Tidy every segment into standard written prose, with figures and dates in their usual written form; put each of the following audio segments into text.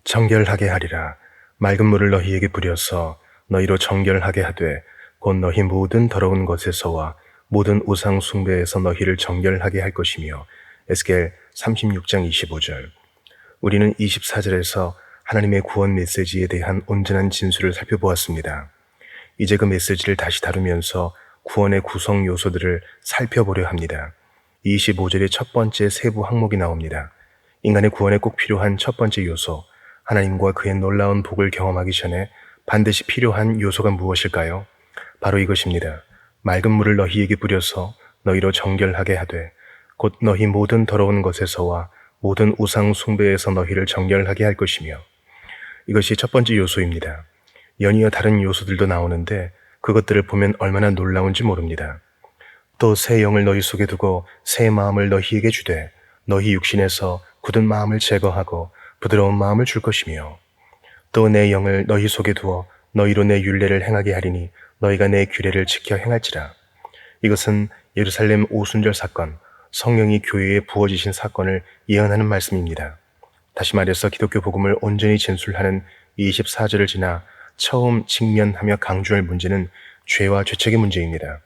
정결하게 하리라. 맑은 물을 너희에게 뿌려서 너희로 정결하게 하되 곧 너희 모든 더러운 것에서와 모든 우상 숭배에서 너희를 정결하게 할 것이며. 에스겔 36장 25절. 우리는 24절에서 하나님의 구원 메시지에 대한 온전한 진술을 살펴보았습니다. 이제 그 메시지를 다시 다루면서 구원의 구성 요소들을 살펴보려 합니다. 25절의 첫 번째 세부 항목이 나옵니다. 인간의 구원에 꼭 필요한 첫 번째 요소, 하나님과 그의 놀라운 복을 경험하기 전에 반드시 필요한 요소가 무엇일까요? 바로 이것입니다. 맑은 물을 너희에게 뿌려서 너희로 정결하게 하되 곧 너희 모든 더러운 것에서와 모든 우상 숭배에서 너희를 정결하게 할 것이며. 이것이 첫 번째 요소입니다. 연이어 다른 요소들도 나오는데 그것들을 보면 얼마나 놀라운지 모릅니다. 또 새 영을 너희 속에 두고 새 마음을 너희에게 주되 너희 육신에서 굳은 마음을 제거하고 부드러운 마음을 줄 것이며. 또 내 영을 너희 속에 두어 너희로 내 율례를 행하게 하리니 너희가 내 규례를 지켜 행할지라. 이것은 예루살렘 오순절 사건, 성령이 교회에 부어지신 사건을 예언하는 말씀입니다. 다시 말해서 기독교 복음을 온전히 진술하는 24절을 지나 처음 직면하며 강조할 문제는 죄와 죄책의 문제입니다.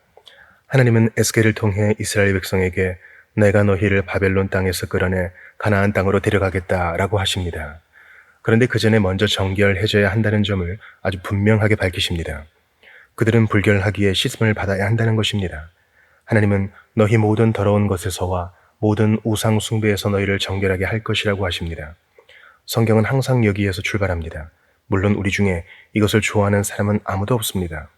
하나님은 에스겔을 통해 이스라엘 백성에게 내가 너희를 바벨론 땅에서 끌어내 가나안 땅으로 데려가겠다라고 하십니다. 그런데 그 전에 먼저 정결해져야 한다는 점을 아주 분명하게 밝히십니다. 그들은 불결하기에 씻음을 받아야 한다는 것입니다. 하나님은 너희 모든 더러운 것에서와 모든 우상 숭배에서 너희를 정결하게 할 것이라고 하십니다. 성경은 항상 여기에서 출발합니다. 물론 우리 중에 이것을 좋아하는 사람은 아무도 없습니다.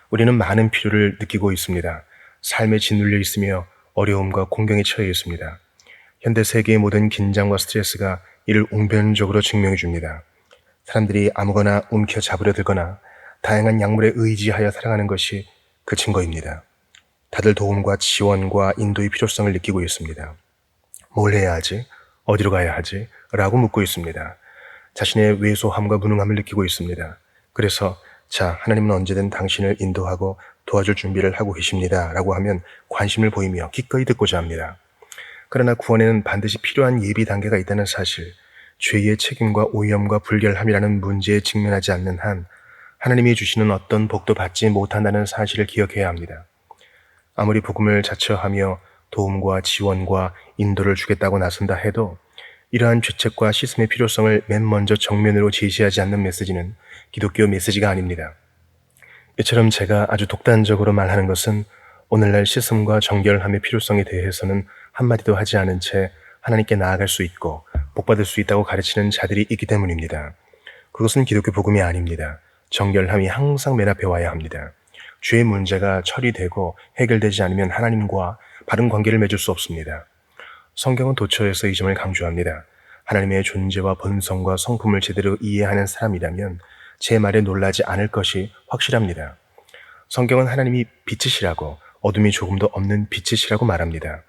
우리는 많은 필요를 느끼고 있습니다. 삶에 짓눌려 있으며 어려움과 공경에 처해 있습니다. 현대 세계의 모든 긴장과 스트레스가 이를 웅변적으로 증명해 줍니다. 사람들이 아무거나 움켜잡으려 들거나 다양한 약물에 의지하여 살아가는 것이 그 증거입니다. 다들 도움과 지원과 인도의 필요성을 느끼고 있습니다. 뭘 해야 하지? 어디로 가야 하지? 라고 묻고 있습니다. 자신의 왜소함과 무능함을 느끼고 있습니다. 그래서 자, 하나님은 언제든 당신을 인도하고 도와줄 준비를 하고 계십니다 라고 하면 관심을 보이며 기꺼이 듣고자 합니다. 그러나 구원에는 반드시 필요한 예비 단계가 있다는 사실, 죄의 책임과 오염과 불결함이라는 문제에 직면하지 않는 한 하나님이 주시는 어떤 복도 받지 못한다는 사실을 기억해야 합니다. 아무리 복음을 자처하며 도움과 지원과 인도를 주겠다고 나선다 해도 이러한 죄책과 씻음의 필요성을 맨 먼저 정면으로 제시하지 않는 메시지는 기독교 메시지가 아닙니다. 이처럼 제가 아주 독단적으로 말하는 것은 오늘날 씻음과 정결함의 필요성에 대해서는 한마디도 하지 않은 채 하나님께 나아갈 수 있고 복받을 수 있다고 가르치는 자들이 있기 때문입니다. 그것은 기독교 복음이 아닙니다. 정결함이 항상 맨 앞에 와야 합니다. 죄의 문제가 처리되고 해결되지 않으면 하나님과 바른 관계를 맺을 수 없습니다. 성경은 도처에서 이 점을 강조합니다. 하나님의 존재와 본성과 성품을 제대로 이해하는 사람이라면 제 말에 놀라지 않을 것이 확실합니다. 성경은 하나님이 빛이시라고, 어둠이 조금도 없는 빛이시라고 말합니다.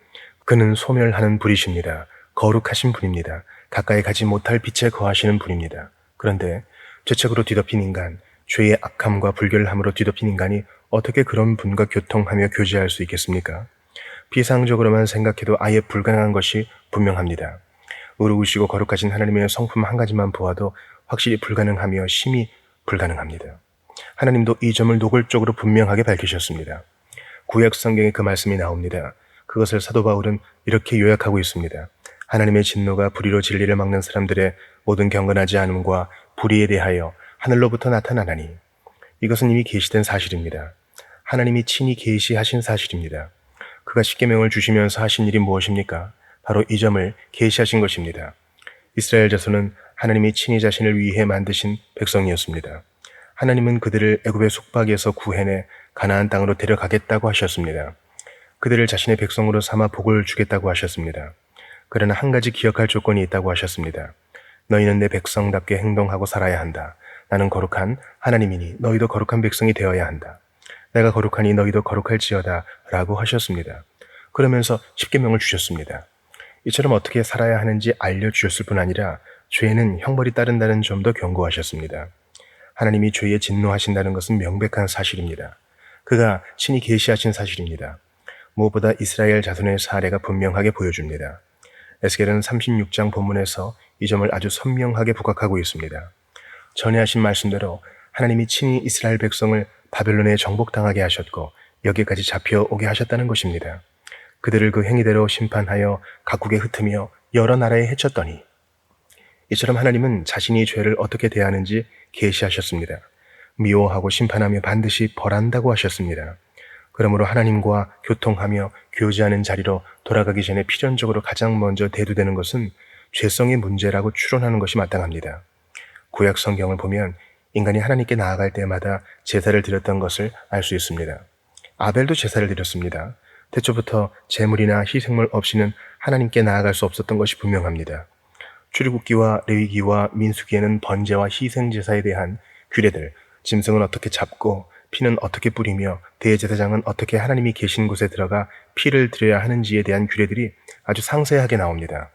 그는 소멸하는 불이십니다. 거룩하신 분입니다. 가까이 가지 못할 빛에 거하시는 분입니다. 그런데 죄책으로 뒤덮인 인간, 죄의 악함과 불결함으로 뒤덮인 인간이 어떻게 그런 분과 교통하며 교제할 수 있겠습니까? 비상적으로만 생각해도 아예 불가능한 것이 분명합니다. 의로우시고 거룩하신 하나님의 성품 한 가지만 보아도 확실히 불가능하며 심히 불가능합니다. 하나님도 이 점을 노골적으로 분명하게 밝히셨습니다. 구약 성경에 그 말씀이 나옵니다. 그것을 사도 바울은 이렇게 요약하고 있습니다. 하나님의 진노가 불의로 진리를 막는 사람들의 모든 경건하지 않음과 불의에 대하여 하늘로부터 나타나나니. 이것은 이미 계시된 사실입니다. 하나님이 친히 계시하신 사실입니다. 그가 십계명을 주시면서 하신 일이 무엇입니까? 바로 이 점을 계시하신 것입니다. 이스라엘 자손은 하나님이 친히 자신을 위해 만드신 백성이었습니다. 하나님은 그들을 애굽의 속박에서 구해내 가나안 땅으로 데려가겠다고 하셨습니다. 그들을 자신의 백성으로 삼아 복을 주겠다고 하셨습니다. 그러나 한 가지 기억할 조건이 있다고 하셨습니다. 너희는 내 백성답게 행동하고 살아야 한다. 나는 거룩한 하나님이니 너희도 거룩한 백성이 되어야 한다. 내가 거룩하니 너희도 거룩할지어다 라고 하셨습니다. 그러면서 십계명을 주셨습니다. 이처럼 어떻게 살아야 하는지 알려주셨을 뿐 아니라 죄에는 형벌이 따른다는 점도 경고하셨습니다. 하나님이 죄에 진노하신다는 것은 명백한 사실입니다. 그가 친히 계시하신 사실입니다. 무엇보다 이스라엘 자손의 사례가 분명하게 보여줍니다. 에스겔은 36장 본문에서 이 점을 아주 선명하게 부각하고 있습니다. 전에 하신 말씀대로 하나님이 친히 이스라엘 백성을 바벨론에 정복당하게 하셨고 여기까지 잡혀오게 하셨다는 것입니다. 그들을 그 행위대로 심판하여 각국에 흩으며 여러 나라에 해쳤더니 이처럼 하나님은 자신이 죄를 어떻게 대하는지 계시하셨습니다. 미워하고 심판하며 반드시 벌한다고 하셨습니다. 그러므로 하나님과 교통하며 교제하는 자리로 돌아가기 전에 필연적으로 가장 먼저 대두되는 것은 죄성의 문제라고 추론하는 것이 마땅합니다. 구약 성경을 보면 인간이 하나님께 나아갈 때마다 제사를 드렸던 것을 알 수 있습니다. 아벨도 제사를 드렸습니다. 태초부터 제물이나 희생물 없이는 하나님께 나아갈 수 없었던 것이 분명합니다. 출애굽기와 레위기와 민수기에는 번제와 희생제사에 대한 규례들, 짐승은 어떻게 잡고 피는 어떻게 뿌리며 대제사장은 어떻게 하나님이 계신 곳에 들어가 피를 드려야 하는지에 대한 규례들이 아주 상세하게 나옵니다.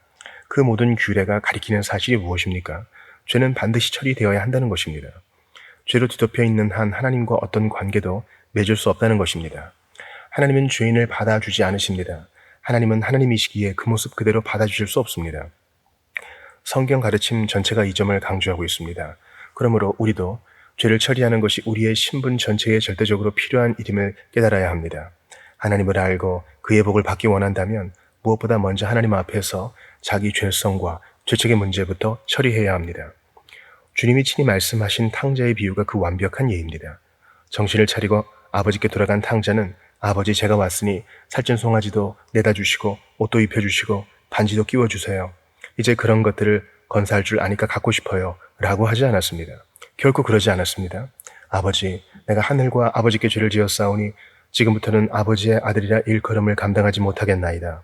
그 모든 규례가 가리키는 사실이 무엇입니까? 죄는 반드시 처리되어야 한다는 것입니다. 죄로 뒤덮여 있는 한 하나님과 어떤 관계도 맺을 수 없다는 것입니다. 하나님은 죄인을 받아주지 않으십니다. 하나님은 하나님이시기에 그 모습 그대로 받아주실 수 없습니다. 성경 가르침 전체가 이 점을 강조하고 있습니다. 그러므로 우리도 죄를 처리하는 것이 우리의 신분 전체에 절대적으로 필요한 일임을 깨달아야 합니다. 하나님을 알고 그의 복을 받기 원한다면 무엇보다 먼저 하나님 앞에서 자기 죄성과 죄책의 문제부터 처리해야 합니다. 주님이 친히 말씀하신 탕자의 비유가 그 완벽한 예입니다. 정신을 차리고 아버지께 돌아간 탕자는 아버지 제가 왔으니 살찐 송아지도 내다 주시고 옷도 입혀주시고 반지도 끼워주세요. 이제 그런 것들을 건사할 줄 아니까 갖고 싶어요 라고 하지 않았습니다. 결코 그러지 않았습니다. 아버지, 내가 하늘과 아버지께 죄를 지었사오니 지금부터는 아버지의 아들이라 일컬음을 감당하지 못하겠나이다.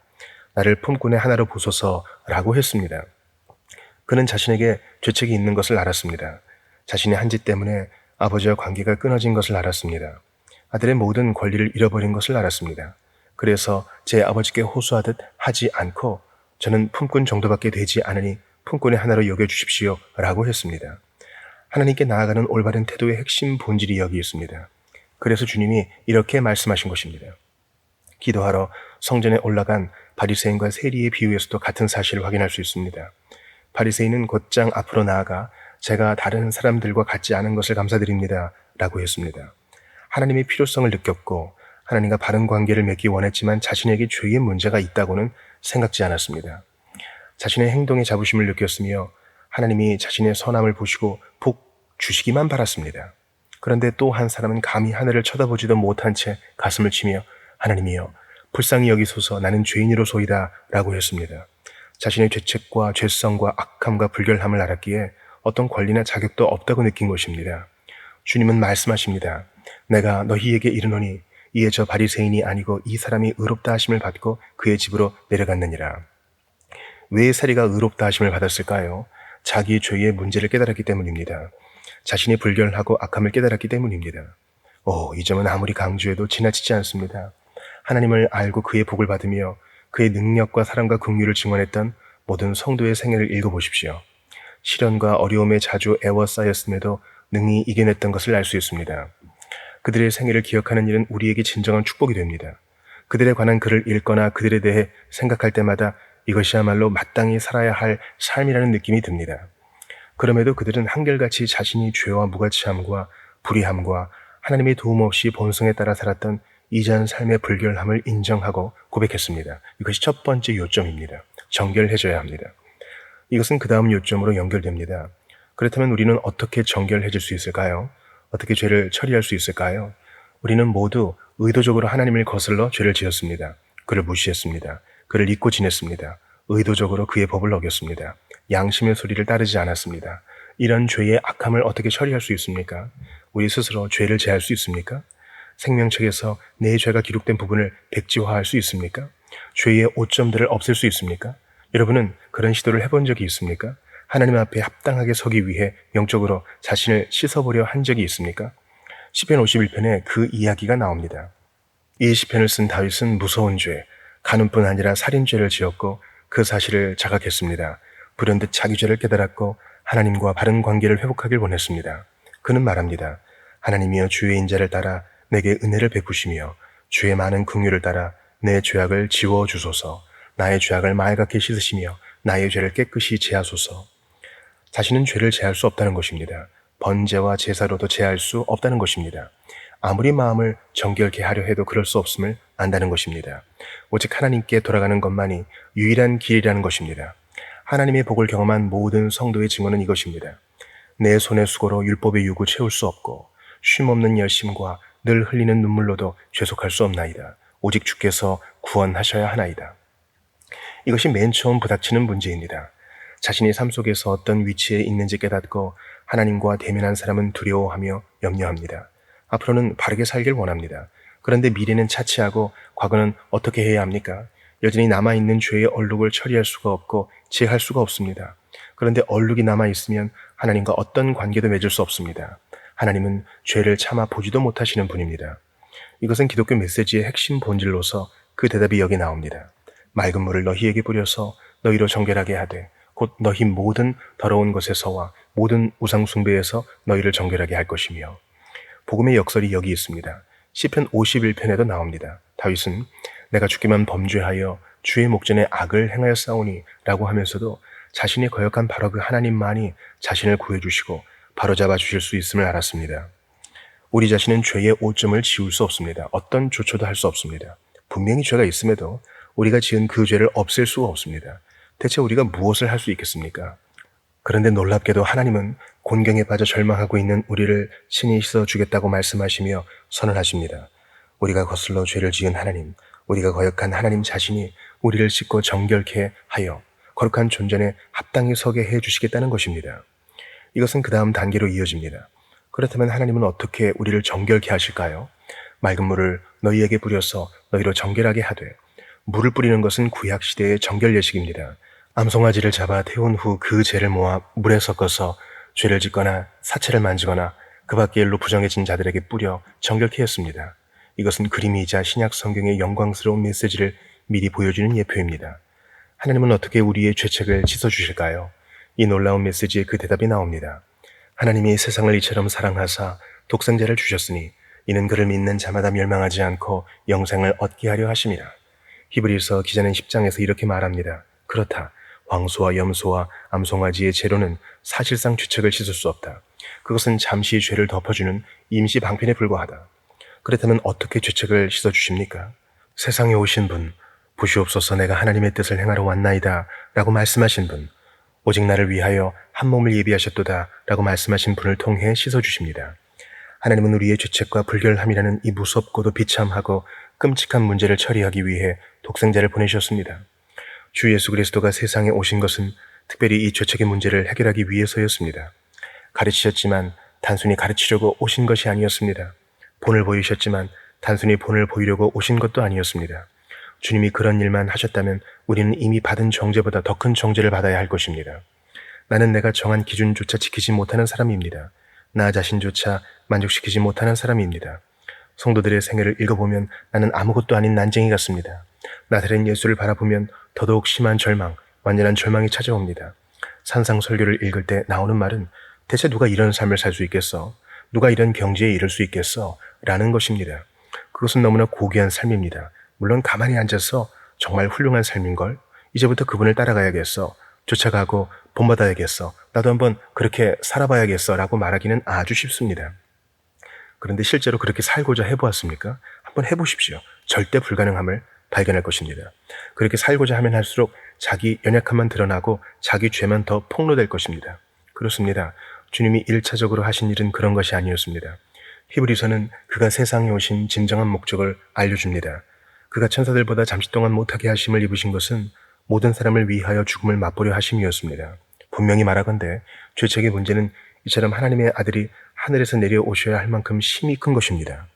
나를 품꾼의 하나로 보소서 라고 했습니다. 그는 자신에게 죄책이 있는 것을 알았습니다. 자신의 한 짓 때문에 아버지와 관계가 끊어진 것을 알았습니다. 아들의 모든 권리를 잃어버린 것을 알았습니다. 그래서 제 아버지께 호소하듯 하지 않고 저는 품꾼 정도밖에 되지 않으니 품꾼의 하나로 여겨주십시오 라고 했습니다. 하나님께 나아가는 올바른 태도의 핵심 본질이 여기 있습니다. 그래서 주님이 이렇게 말씀하신 것입니다. 기도하러 성전에 올라간 바리새인과 세리의 비유에서도 같은 사실을 확인할 수 있습니다. 바리새인은 곧장 앞으로 나아가 제가 다른 사람들과 같지 않은 것을 감사드립니다 라고 했습니다. 하나님의 필요성을 느꼈고 하나님과 바른 관계를 맺기 원했지만 자신에게 죄의 문제가 있다고는 생각지 않았습니다. 자신의 행동에 자부심을 느꼈으며 하나님이 자신의 선함을 보시고 복 주시기만 바랐습니다. 그런데 또 한 사람은 감히 하늘을 쳐다보지도 못한 채 가슴을 치며 하나님이여 불쌍히 여기소서 나는 죄인이로소이다 라고 했습니다. 자신의 죄책과 죄성과 악함과 불결함을 알았기에 어떤 권리나 자격도 없다고 느낀 것입니다. 주님은 말씀하십니다. 내가 너희에게 이르노니 이에 저 바리새인이 아니고 이 사람이 의롭다 하심을 받고 그의 집으로 내려갔느니라. 왜 세리가 의롭다 하심을 받았을까요? 자기의 죄의 문제를 깨달았기 때문입니다. 자신이 불결하고 악함을 깨달았기 때문입니다. 이 점은 아무리 강조해도 지나치지 않습니다. 하나님을 알고 그의 복을 받으며 그의 능력과 사랑과 긍휼을 증언했던 모든 성도의 생애를 읽어보십시오. 시련과 어려움에 자주 애워싸였음에도 능히 이겨냈던 것을 알 수 있습니다. 그들의 생애를 기억하는 일은 우리에게 진정한 축복이 됩니다. 그들에 관한 글을 읽거나 그들에 대해 생각할 때마다 이것이야말로 마땅히 살아야 할 삶이라는 느낌이 듭니다. 그럼에도 그들은 한결같이 자신이 죄와 무가치함과 불의함과 하나님의 도움 없이 본성에 따라 살았던 이전 삶의 불결함을 인정하고 고백했습니다. 이것이 첫 번째 요점입니다. 정결해져야 합니다. 이것은 그 다음 요점으로 연결됩니다. 그렇다면 우리는 어떻게 정결해질 수 있을까요? 어떻게 죄를 처리할 수 있을까요? 우리는 모두 의도적으로 하나님을 거슬러 죄를 지었습니다. 그를 무시했습니다. 그를 잊고 지냈습니다. 의도적으로 그의 법을 어겼습니다. 양심의 소리를 따르지 않았습니다. 이런 죄의 악함을 어떻게 처리할 수 있습니까? 우리 스스로 죄를 제할 수 있습니까? 생명책에서 내 죄가 기록된 부분을 백지화할 수 있습니까? 죄의 오점들을 없앨 수 있습니까? 여러분은 그런 시도를 해본 적이 있습니까? 하나님 앞에 합당하게 서기 위해 영적으로 자신을 씻어보려 한 적이 있습니까? 시편 51편에 그 이야기가 나옵니다. 이 시편을 쓴 다윗은 무서운 죄, 간음뿐 아니라 살인죄를 지었고 그 사실을 자각했습니다. 불현듯 자기 죄를 깨달았고 하나님과 바른 관계를 회복하길 원했습니다. 그는 말합니다. 하나님이여 주의 인자를 따라 내게 은혜를 베푸시며 주의 많은 긍휼을 따라 내 죄악을 지워주소서. 나의 죄악을 말갛게 씻으시며 나의 죄를 깨끗이 제하소서. 자신은 죄를 제할 수 없다는 것입니다. 번제와 제사로도 제할 수 없다는 것입니다. 아무리 마음을 정결케 하려 해도 그럴 수 없음을 안다는 것입니다. 오직 하나님께 돌아가는 것만이 유일한 길이라는 것입니다. 하나님의 복을 경험한 모든 성도의 증언은 이것입니다. 내 손의 수고로 율법의 요구 채울 수 없고 쉼없는 열심과 늘 흘리는 눈물로도 죄속할 수 없나이다. 오직 주께서 구원하셔야 하나이다. 이것이 맨 처음 부닥치는 문제입니다. 자신이 삶 속에서 어떤 위치에 있는지 깨닫고 하나님과 대면한 사람은 두려워하며 염려합니다. 앞으로는 바르게 살길 원합니다. 그런데 미래는 차치하고 과거는 어떻게 해야 합니까? 여전히 남아있는 죄의 얼룩을 처리할 수가 없고 제할 수가 없습니다. 그런데 얼룩이 남아있으면 하나님과 어떤 관계도 맺을 수 없습니다. 하나님은 죄를 참아 보지도 못하시는 분입니다. 이것은 기독교 메시지의 핵심 본질로서 그 대답이 여기 나옵니다. 맑은 물을 너희에게 뿌려서 너희로 정결하게 하되 곧 너희 모든 더러운 것에서와 모든 우상 숭배에서 너희를 정결하게 할 것이며. 복음의 역설이 여기 있습니다. 시편 51편에도 나옵니다. 다윗은 내가 주께만 범죄하여 주의 목전에 악을 행하였사오니 라고 하면서도 자신이 거역한 바로 그 하나님만이 자신을 구해주시고 바로잡아 주실 수 있음을 알았습니다. 우리 자신은 죄의 오점을 지울 수 없습니다. 어떤 조처도 할 수 없습니다. 분명히 죄가 있음에도 우리가 지은 그 죄를 없앨 수가 없습니다. 대체 우리가 무엇을 할 수 있겠습니까? 그런데 놀랍게도 하나님은 곤경에 빠져 절망하고 있는 우리를 친히 씻어주겠다고 말씀하시며 선언하십니다. 우리가 거슬러 죄를 지은 하나님, 우리가 거역한 하나님 자신이 우리를 씻고 정결케 하여 거룩한 존전에 합당히 서게 해주시겠다는 것입니다. 이것은 그 다음 단계로 이어집니다. 그렇다면 하나님은 어떻게 우리를 정결케 하실까요? 맑은 물을 너희에게 뿌려서 너희로 정결하게 하되, 물을 뿌리는 것은 구약시대의 정결 예식입니다. 암송아지를 잡아 태운 후 그 죄를 모아 물에 섞어서 죄를 짓거나 사체를 만지거나 그 밖에 일로 부정해진 자들에게 뿌려 정결케 했습니다. 이것은 그림이자 신약 성경의 영광스러운 메시지를 미리 보여주는 예표입니다. 하나님은 어떻게 우리의 죄책을 씻어주실까요? 이 놀라운 메시지에 그 대답이 나옵니다. 하나님이 세상을 이처럼 사랑하사 독생자를 주셨으니 이는 그를 믿는 자마다 멸망하지 않고 영생을 얻게 하려 하심이라. 히브리서 기자는 10장에서 이렇게 말합니다. 그렇다. 황소와 염소와 암송아지의 재료는 사실상 죄책을 씻을 수 없다. 그것은 잠시 죄를 덮어주는 임시 방편에 불과하다. 그렇다면 어떻게 죄책을 씻어주십니까? 세상에 오신 분, 보시옵소서 내가 하나님의 뜻을 행하러 왔나이다 라고 말씀하신 분, 오직 나를 위하여 한 몸을 예비하셨도다 라고 말씀하신 분을 통해 씻어주십니다. 하나님은 우리의 죄책과 불결함이라는 이 무섭고도 비참하고 끔찍한 문제를 처리하기 위해 독생자를 보내셨습니다. 주 예수 그리스도가 세상에 오신 것은 특별히 이 죄책의 문제를 해결하기 위해서였습니다. 가르치셨지만 단순히 가르치려고 오신 것이 아니었습니다. 본을 보이셨지만 단순히 본을 보이려고 오신 것도 아니었습니다. 주님이 그런 일만 하셨다면 우리는 이미 받은 정죄보다 더 큰 정죄를 받아야 할 것입니다. 나는 내가 정한 기준조차 지키지 못하는 사람입니다. 나 자신조차 만족시키지 못하는 사람입니다. 성도들의 생애를 읽어보면 나는 아무것도 아닌 난쟁이 같습니다. 나사렛 예수를 바라보면 더더욱 심한 절망, 완전한 절망이 찾아옵니다. 산상설교를 읽을 때 나오는 말은 대체 누가 이런 삶을 살 수 있겠어? 누가 이런 경지에 이를 수 있겠어? 라는 것입니다. 그것은 너무나 고귀한 삶입니다. 물론 가만히 앉아서 정말 훌륭한 삶인걸? 이제부터 그분을 따라가야겠어. 쫓아가고 본받아야겠어. 나도 한번 그렇게 살아봐야겠어. 라고 말하기는 아주 쉽습니다. 그런데 실제로 그렇게 살고자 해보았습니까? 한번 해보십시오. 절대 불가능함을 발견할 것입니다. 그렇게 살고자 하면 할수록 자기 연약함만 드러나고 자기 죄만 더 폭로될 것입니다. 그렇습니다. 주님이 1차적으로 하신 일은 그런 것이 아니었습니다. 히브리서는 그가 세상에 오신 진정한 목적을 알려줍니다. 그가 천사들보다 잠시 동안 못하게 하심을 입으신 것은 모든 사람을 위하여 죽음을 맛보려 하심이었습니다. 분명히 말하건대 죄책의 문제는 이처럼 하나님의 아들이 하늘에서 내려오셔야 할 만큼 심히 큰 것입니다.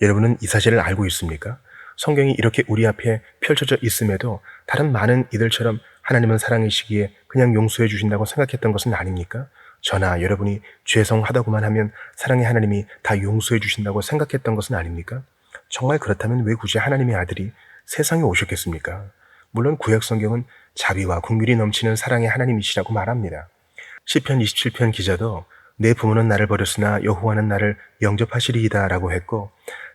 여러분은 이 사실을 알고 있습니까? 성경이 이렇게 우리 앞에 펼쳐져 있음에도 다른 많은 이들처럼 하나님은 사랑이시기에 그냥 용서해 주신다고 생각했던 것은 아닙니까? 저나 여러분이 죄성하다고만 하면 사랑의 하나님이 다 용서해 주신다고 생각했던 것은 아닙니까? 정말 그렇다면 왜 굳이 하나님의 아들이 세상에 오셨겠습니까? 물론 구약 성경은 자비와 긍휼이 넘치는 사랑의 하나님이시라고 말합니다. 시편 27편 기자도 내 부모는 나를 버렸으나 여호와는 나를 영접하시리이다 라고 했고,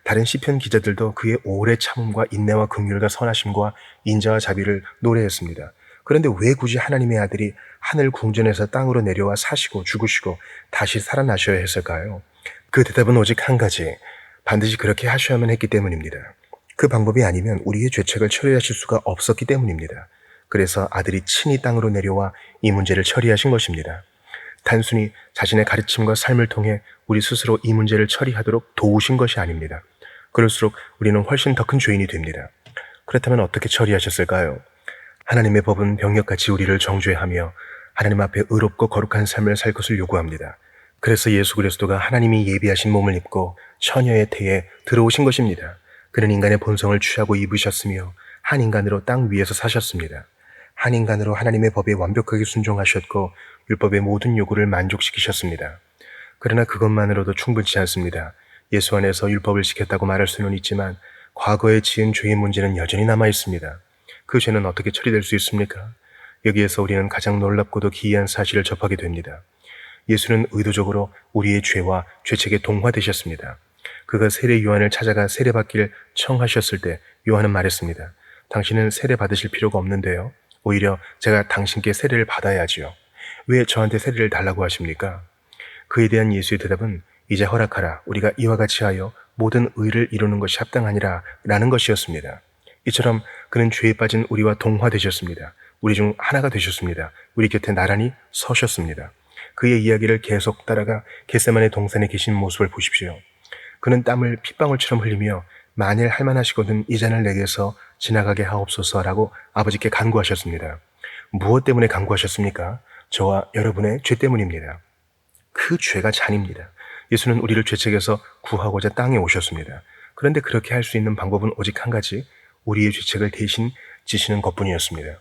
다른 시편 기자들도 그의 오래 참음과 인내와 긍휼과 선하심과 인자와 자비를 노래했습니다. 그런데 왜 굳이 하나님의 아들이 하늘 궁전에서 땅으로 내려와 사시고 죽으시고 다시 살아나셔야 했을까요? 그 대답은 오직 한 가지, 반드시 그렇게 하셔야만 했기 때문입니다. 그 방법이 아니면 우리의 죄책을 처리하실 수가 없었기 때문입니다. 그래서 아들이 친히 땅으로 내려와 이 문제를 처리하신 것입니다. 단순히 자신의 가르침과 삶을 통해 우리 스스로 이 문제를 처리하도록 도우신 것이 아닙니다. 그럴수록 우리는 훨씬 더 큰 죄인이 됩니다. 그렇다면 어떻게 처리하셨을까요? 하나님의 법은 병력같이 우리를 정죄하며 하나님 앞에 의롭고 거룩한 삶을 살 것을 요구합니다. 그래서 예수 그리스도가 하나님이 예비하신 몸을 입고 처녀의 태에 들어오신 것입니다. 그는 인간의 본성을 취하고 입으셨으며 한 인간으로 땅 위에서 사셨습니다. 한 인간으로 하나님의 법에 완벽하게 순종하셨고 율법의 모든 요구를 만족시키셨습니다. 그러나 그것만으로도 충분치 않습니다. 예수 안에서 율법을 지켰다고 말할 수는 있지만 과거에 지은 죄의 문제는 여전히 남아 있습니다. 그 죄는 어떻게 처리될 수 있습니까? 여기에서 우리는 가장 놀랍고도 기이한 사실을 접하게 됩니다. 예수는 의도적으로 우리의 죄와 죄책에 동화되셨습니다. 그가 세례 요한을 찾아가 세례받기를 청하셨을 때 요한은 말했습니다. 당신은 세례 받으실 필요가 없는데요. 오히려 제가 당신께 세례를 받아야지요. 왜 저한테 세례를 달라고 하십니까? 그에 대한 예수의 대답은 이제 허락하라. 우리가 이와 같이 하여 모든 의를 이루는 것이 합당하니라 라는 것이었습니다. 이처럼 그는 죄에 빠진 우리와 동화되셨습니다. 우리 중 하나가 되셨습니다. 우리 곁에 나란히 서셨습니다. 그의 이야기를 계속 따라가 겟세마네 동산에 계신 모습을 보십시오. 그는 땀을 핏방울처럼 흘리며 만일 할만하시거든 이 잔을 내게서 지나가게 하옵소서라고 아버지께 간구하셨습니다. 무엇 때문에 간구하셨습니까? 저와 여러분의 죄 때문입니다. 그 죄가 잔입니다. 예수는 우리를 죄책에서 구하고자 땅에 오셨습니다. 그런데 그렇게 할 수 있는 방법은 오직 한 가지, 우리의 죄책을 대신 지시는 것뿐이었습니다.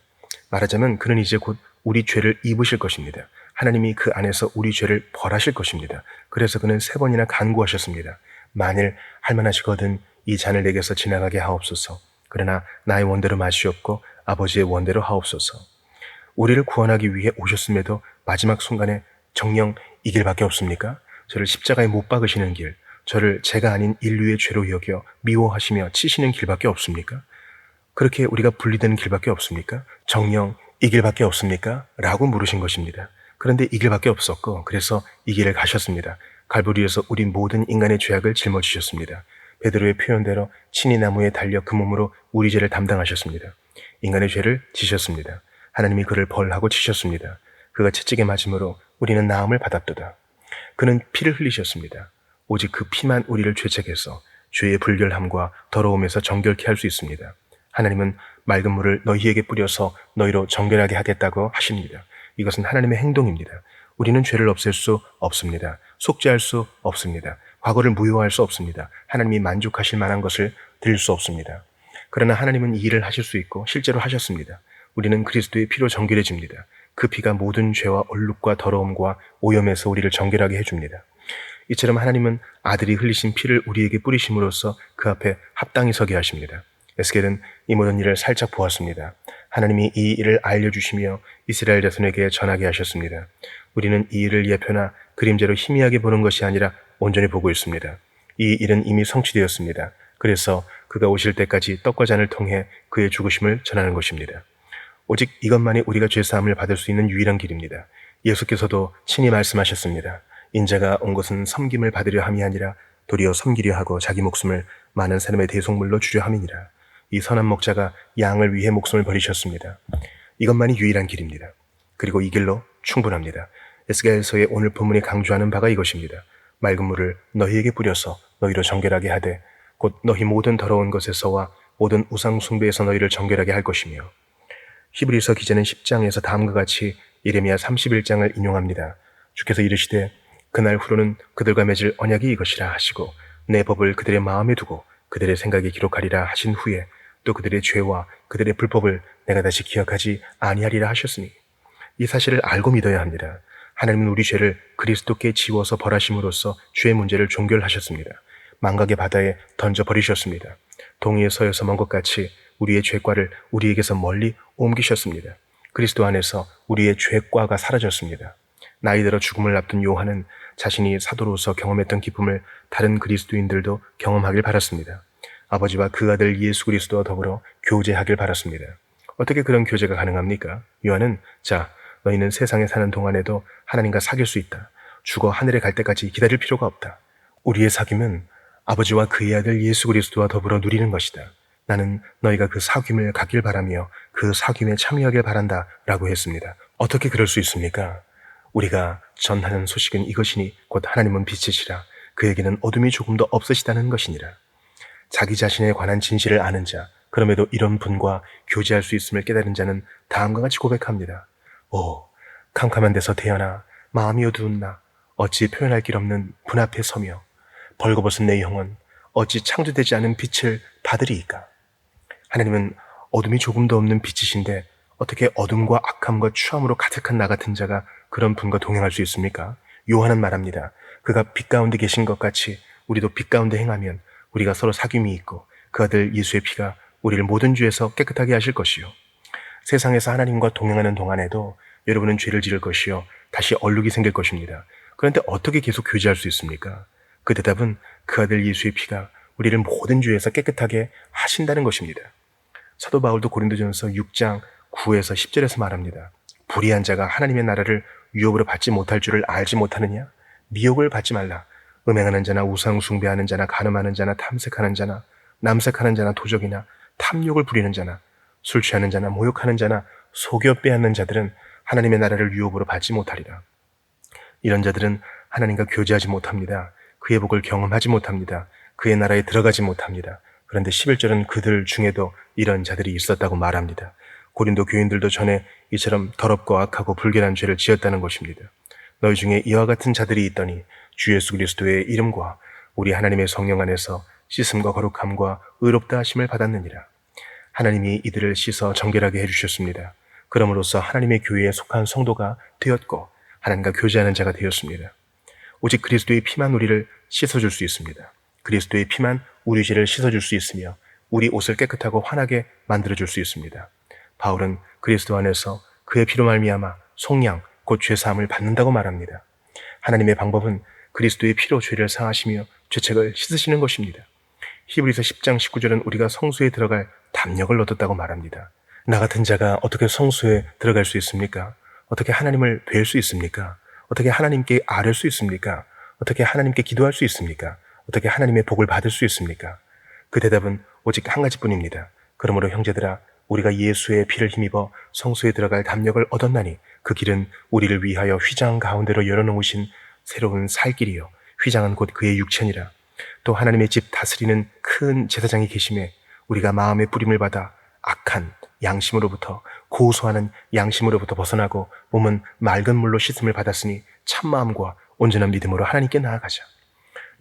말하자면 그는 이제 곧 우리 죄를 입으실 것입니다. 하나님이 그 안에서 우리 죄를 벌하실 것입니다. 그래서 그는 3번이나 간구하셨습니다. 만일 할만하시거든 이 잔을 내게서 지나가게 하옵소서. 그러나 나의 원대로 마시옵고 아버지의 원대로 하옵소서. 우리를 구원하기 위해 오셨음에도 마지막 순간에 정녕 이 길밖에 없습니까? 저를 십자가에 못 박으시는 길, 저를 제가 아닌 인류의 죄로 여겨 미워하시며 치시는 길밖에 없습니까? 그렇게 우리가 분리되는 길밖에 없습니까? 정녕 이 길밖에 없습니까? 라고 물으신 것입니다. 그런데 이 길밖에 없었고 그래서 이 길을 가셨습니다. 갈보리에서 우리 모든 인간의 죄악을 짊어지셨습니다. 베드로의 표현대로 친히 나무에 달려 그 몸으로 우리 죄를 담당하셨습니다. 인간의 죄를 지셨습니다. 하나님이 그를 벌하고 치셨습니다. 그가 채찍에 맞음으로 우리는 나음을 받았도다. 그는 피를 흘리셨습니다. 오직 그 피만 우리를 죄책해서 죄의 불결함과 더러움에서 정결케 할 수 있습니다. 하나님은 맑은 물을 너희에게 뿌려서 너희로 정결하게 하겠다고 하십니다. 이것은 하나님의 행동입니다. 우리는 죄를 없앨 수 없습니다. 속죄할 수 없습니다. 과거를 무효화할 수 없습니다. 하나님이 만족하실 만한 것을 드릴 수 없습니다. 그러나 하나님은 이 일을 하실 수 있고 실제로 하셨습니다. 우리는 그리스도의 피로 정결해집니다. 그 피가 모든 죄와 얼룩과 더러움과 오염에서 우리를 정결하게 해줍니다. 이처럼 하나님은 아들이 흘리신 피를 우리에게 뿌리심으로써 그 앞에 합당히 서게 하십니다. 에스겔은 이 모든 일을 살짝 보았습니다. 하나님이 이 일을 알려주시며 이스라엘 자손에게 전하게 하셨습니다. 우리는 이 일을 예표나 그림자로 희미하게 보는 것이 아니라 온전히 보고 있습니다. 이 일은 이미 성취되었습니다. 그래서 그가 오실 때까지 떡과 잔을 통해 그의 죽으심을 전하는 것입니다. 오직 이것만이 우리가 죄사함을 받을 수 있는 유일한 길입니다. 예수께서도 친히 말씀하셨습니다. 인자가 온 것은 섬김을 받으려 함이 아니라 도리어 섬기려 하고 자기 목숨을 많은 사람의 대속물로 주려 함이니라. 이 선한 목자가 양을 위해 목숨을 버리셨습니다. 이것만이 유일한 길입니다. 그리고 이 길로 충분합니다. 에스겔서의 오늘 본문이 강조하는 바가 이것입니다. 맑은 물을 너희에게 뿌려서 너희로 정결하게 하되 곧 너희 모든 더러운 것에서와 모든 우상 숭배에서 너희를 정결하게 할 것이며, 히브리서 기자는 10장에서 다음과 같이 예레미야 31장을 인용합니다. 주께서 이르시되 그날 후로는 그들과 맺을 언약이 이것이라 하시고 내 법을 그들의 마음에 두고 그들의 생각에 기록하리라 하신 후에 또 그들의 죄와 그들의 불법을 내가 다시 기억하지 아니하리라 하셨으니, 이 사실을 알고 믿어야 합니다. 하나님은 우리 죄를 그리스도께 지워서 벌하심으로써 죄의 문제를 종결하셨습니다. 망각의 바다에 던져버리셨습니다. 동이에 서여서 먼 것 같이 우리의 죄과를 우리에게서 멀리 옮기셨습니다. 그리스도 안에서 우리의 죄과가 사라졌습니다. 나이 들어 죽음을 앞둔 요한은 자신이 사도로서 경험했던 기쁨을 다른 그리스도인들도 경험하길 바랐습니다. 아버지와 그 아들 예수 그리스도와 더불어 교제하길 바랐습니다. 어떻게 그런 교제가 가능합니까? 요한은 자, 너희는 세상에 사는 동안에도 하나님과 사귈 수 있다. 죽어 하늘에 갈 때까지 기다릴 필요가 없다. 우리의 사귐은 아버지와 그의 아들 예수 그리스도와 더불어 누리는 것이다. 나는 너희가 그 사귐을 갖길 바라며 그 사귐에 참여하길 바란다 라고 했습니다. 어떻게 그럴 수 있습니까? 우리가 전하는 소식은 이것이니 곧 하나님은 빛이시라 그에게는 어둠이 조금도 없으시다는 것이니라. 자기 자신에 관한 진실을 아는 자, 그럼에도 이런 분과 교제할 수 있음을 깨달은 자는 다음과 같이 고백합니다. 오, 캄캄한 데서 태어나 마음이 어두운 나 어찌 표현할 길 없는 분 앞에 서며 벌거벗은 내 영혼 어찌 창조되지 않은 빛을 받으리이까. 하나님은 어둠이 조금도 없는 빛이신데 어떻게 어둠과 악함과 추함으로 가득한 나 같은 자가 그런 분과 동행할 수 있습니까? 요한은 말합니다. 그가 빛 가운데 계신 것 같이 우리도 빛 가운데 행하면 우리가 서로 사귐이 있고 그 아들 예수의 피가 우리를 모든 죄에서 깨끗하게 하실 것이요. 세상에서 하나님과 동행하는 동안에도 여러분은 죄를 지을 것이요 다시 얼룩이 생길 것입니다. 그런데 어떻게 계속 교제할 수 있습니까? 그 대답은 그 아들 예수의 피가 우리를 모든 죄에서 깨끗하게 하신다는 것입니다. 사도 바울도 고린도전서 6장 9에서 10절에서 말합니다. 불의한 자가 하나님의 나라를 유업으로 받지 못할 줄을 알지 못하느냐? 미혹을 받지 말라. 음행하는 자나 우상 숭배하는 자나 간음하는 자나 탐색하는 자나 남색하는 자나 도적이나 탐욕을 부리는 자나 술 취하는 자나 모욕하는 자나 속여 빼앗는 자들은 하나님의 나라를 유업으로 받지 못하리라. 이런 자들은 하나님과 교제하지 못합니다. 그의 복을 경험하지 못합니다. 그의 나라에 들어가지 못합니다. 그런데 11절은 그들 중에도 이런 자들이 있었다고 말합니다. 고린도 교인들도 전에 이처럼 더럽고 악하고 불결한 죄를 지었다는 것입니다. 너희 중에 이와 같은 자들이 있더니 주 예수 그리스도의 이름과 우리 하나님의 성령 안에서 씻음과 거룩함과 의롭다 하심을 받았느니라. 하나님이 이들을 씻어 정결하게 해주셨습니다. 그럼으로써 하나님의 교회에 속한 성도가 되었고 하나님과 교제하는 자가 되었습니다. 오직 그리스도의 피만 우리를 씻어줄 수 있습니다. 그리스도의 피만 우리 죄를 씻어줄 수 있으며 우리 옷을 깨끗하고 환하게 만들어줄 수 있습니다. 바울은 그리스도 안에서 그의 피로 말미암아 속량 곧 죄사함을 받는다고 말합니다. 하나님의 방법은 그리스도의 피로 죄를 사하시며 죄책을 씻으시는 것입니다. 히브리서 10장 19절은 우리가 성소에 들어갈 담력을 얻었다고 말합니다. 나 같은 자가 어떻게 성소에 들어갈 수 있습니까? 어떻게 하나님을 뵐 수 있습니까? 어떻게 하나님께 아뢰 수 있습니까? 어떻게 하나님께 기도할 수 있습니까? 어떻게 하나님의 복을 받을 수 있습니까? 그 대답은 오직 한 가지뿐입니다. 그러므로 형제들아 우리가 예수의 피를 힘입어 성소에 들어갈 담력을 얻었나니 그 길은 우리를 위하여 휘장 가운데로 열어놓으신 새로운 살 길이요 휘장은 곧 그의 육체니라. 또 하나님의 집 다스리는 큰 제사장이 계심에 우리가 마음의 뿌림을 받아 악한 양심으로부터 고소하는 양심으로부터 벗어나고 몸은 맑은 물로 씻음을 받았으니 참마음과 온전한 믿음으로 하나님께 나아가자.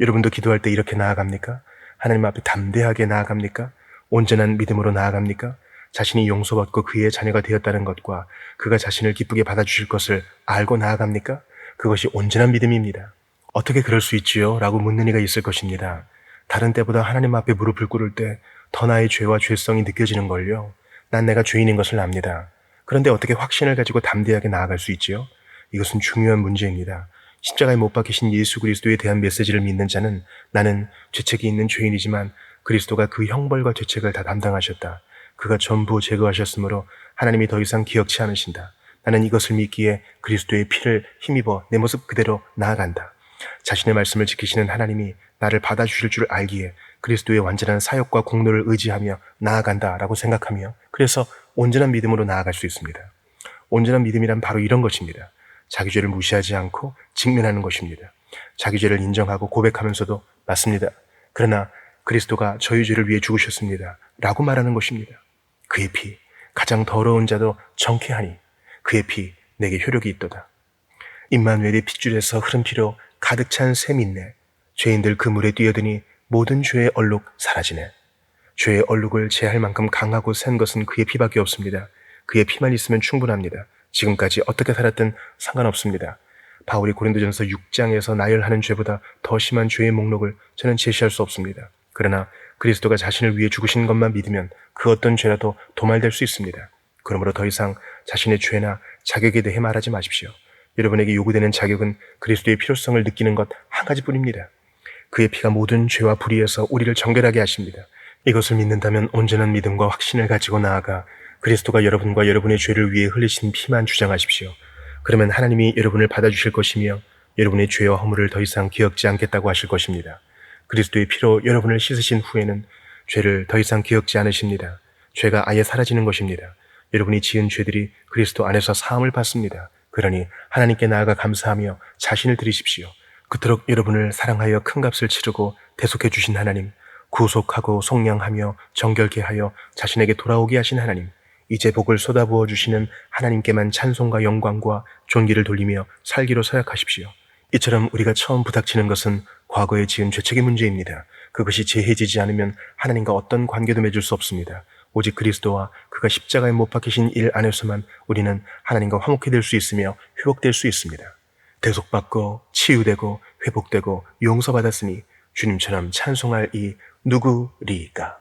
여러분도 기도할 때 이렇게 나아갑니까? 하나님 앞에 담대하게 나아갑니까? 온전한 믿음으로 나아갑니까? 자신이 용서받고 그의 자녀가 되었다는 것과 그가 자신을 기쁘게 받아주실 것을 알고 나아갑니까? 그것이 온전한 믿음입니다. 어떻게 그럴 수 있지요? 라고 묻는 이가 있을 것입니다. 다른 때보다 하나님 앞에 무릎을 꿇을 때 더 나의 죄와 죄성이 느껴지는 걸요. 난 내가 죄인인 것을 압니다. 그런데 어떻게 확신을 가지고 담대하게 나아갈 수 있지요? 이것은 중요한 문제입니다. 십자가에 못 박히신 예수 그리스도에 대한 메시지를 믿는 자는 나는 죄책이 있는 죄인이지만 그리스도가 그 형벌과 죄책을 다 담당하셨다. 그가 전부 제거하셨으므로 하나님이 더 이상 기억치 않으신다. 나는 이것을 믿기에 그리스도의 피를 힘입어 내 모습 그대로 나아간다. 자신의 말씀을 지키시는 하나님이 나를 받아주실 줄 알기에 그리스도의 완전한 사역과 공로를 의지하며 나아간다라고 생각하며 그래서 온전한 믿음으로 나아갈 수 있습니다. 온전한 믿음이란 바로 이런 것입니다. 자기 죄를 무시하지 않고 직면하는 것입니다. 자기 죄를 인정하고 고백하면서도 맞습니다. 그러나 그리스도가 저희 죄를 위해 죽으셨습니다. 라고 말하는 것입니다. 그의 피, 가장 더러운 자도 정케하니 그의 피 내게 효력이 있도다. 임마누엘의 핏줄에서 흐른 피로 가득 찬 샘이 있네. 죄인들 그 물에 뛰어드니 모든 죄의 얼룩 사라지네. 죄의 얼룩을 제할 만큼 강하고 센 것은 그의 피밖에 없습니다. 그의 피만 있으면 충분합니다. 지금까지 어떻게 살았든 상관없습니다. 바울이 고린도전서 6장에서 나열하는 죄보다 더 심한 죄의 목록을 저는 제시할 수 없습니다. 그러나 그리스도가 자신을 위해 죽으신 것만 믿으면 그 어떤 죄라도 도말될 수 있습니다. 그러므로 더 이상 자신의 죄나 자격에 대해 말하지 마십시오. 여러분에게 요구되는 자격은 그리스도의 필요성을 느끼는 것 한 가지뿐입니다. 그의 피가 모든 죄와 불의에서 우리를 정결하게 하십니다. 이것을 믿는다면 온전한 믿음과 확신을 가지고 나아가 그리스도가 여러분과 여러분의 죄를 위해 흘리신 피만 주장하십시오. 그러면 하나님이 여러분을 받아주실 것이며 여러분의 죄와 허물을 더 이상 기억지 않겠다고 하실 것입니다. 그리스도의 피로 여러분을 씻으신 후에는 죄를 더 이상 기억지 않으십니다. 죄가 아예 사라지는 것입니다. 여러분이 지은 죄들이 그리스도 안에서 사함을 받습니다. 그러니 하나님께 나아가 감사하며 자신을 드리십시오. 그토록 여러분을 사랑하여 큰 값을 치르고 대속해 주신 하나님, 구속하고 속량하며 정결케 하여 자신에게 돌아오게 하신 하나님, 이제 복을 쏟아부어 주시는 하나님께만 찬송과 영광과 존귀를 돌리며 살기로 서약하십시오. 이처럼 우리가 처음 부닥치는 것은 과거에 지은 죄책의 문제입니다. 그것이 제해지지 않으면 하나님과 어떤 관계도 맺을 수 없습니다. 오직 그리스도와 그가 십자가에 못 박히신 일 안에서만 우리는 하나님과 화목해 될 수 있으며 회복될 수 있습니다. 대속받고 치유되고 회복되고 용서받았으니 주님처럼 찬송할 이 누구리까?